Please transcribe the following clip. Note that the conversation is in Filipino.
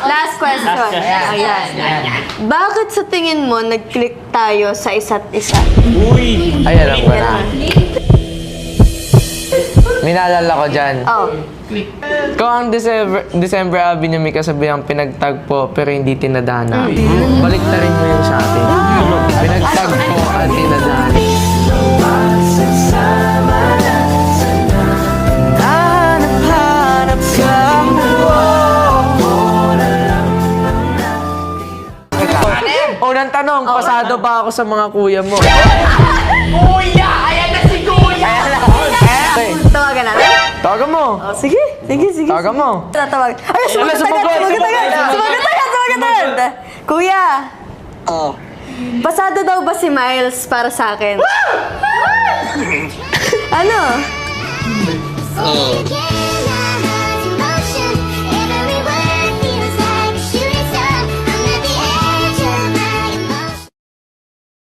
Last question. Ayan. Bakit sa tingin mo nag-click tayo sa isa't isa? Ay, alam ko na. May naalala ko dyan. Oh. Kung ang December Avenue may kasabihang pinagtagpo pero hindi tinadhana, balik na rin mo yung sa atin. Pinagtagpo at tinadhana. Hanap-hanap ka. Unang tanong, pasado ba ako sa mga kuya mo? Kuya! Ayan na si Kuya! Tawagan natin? Tawagan mo. Oh, sige. Tawagan mo. Tatawag. Ay, sumagot agad. Kuya. Oh. Pasado daw ba si Miles para sa akin? Ano? Oh.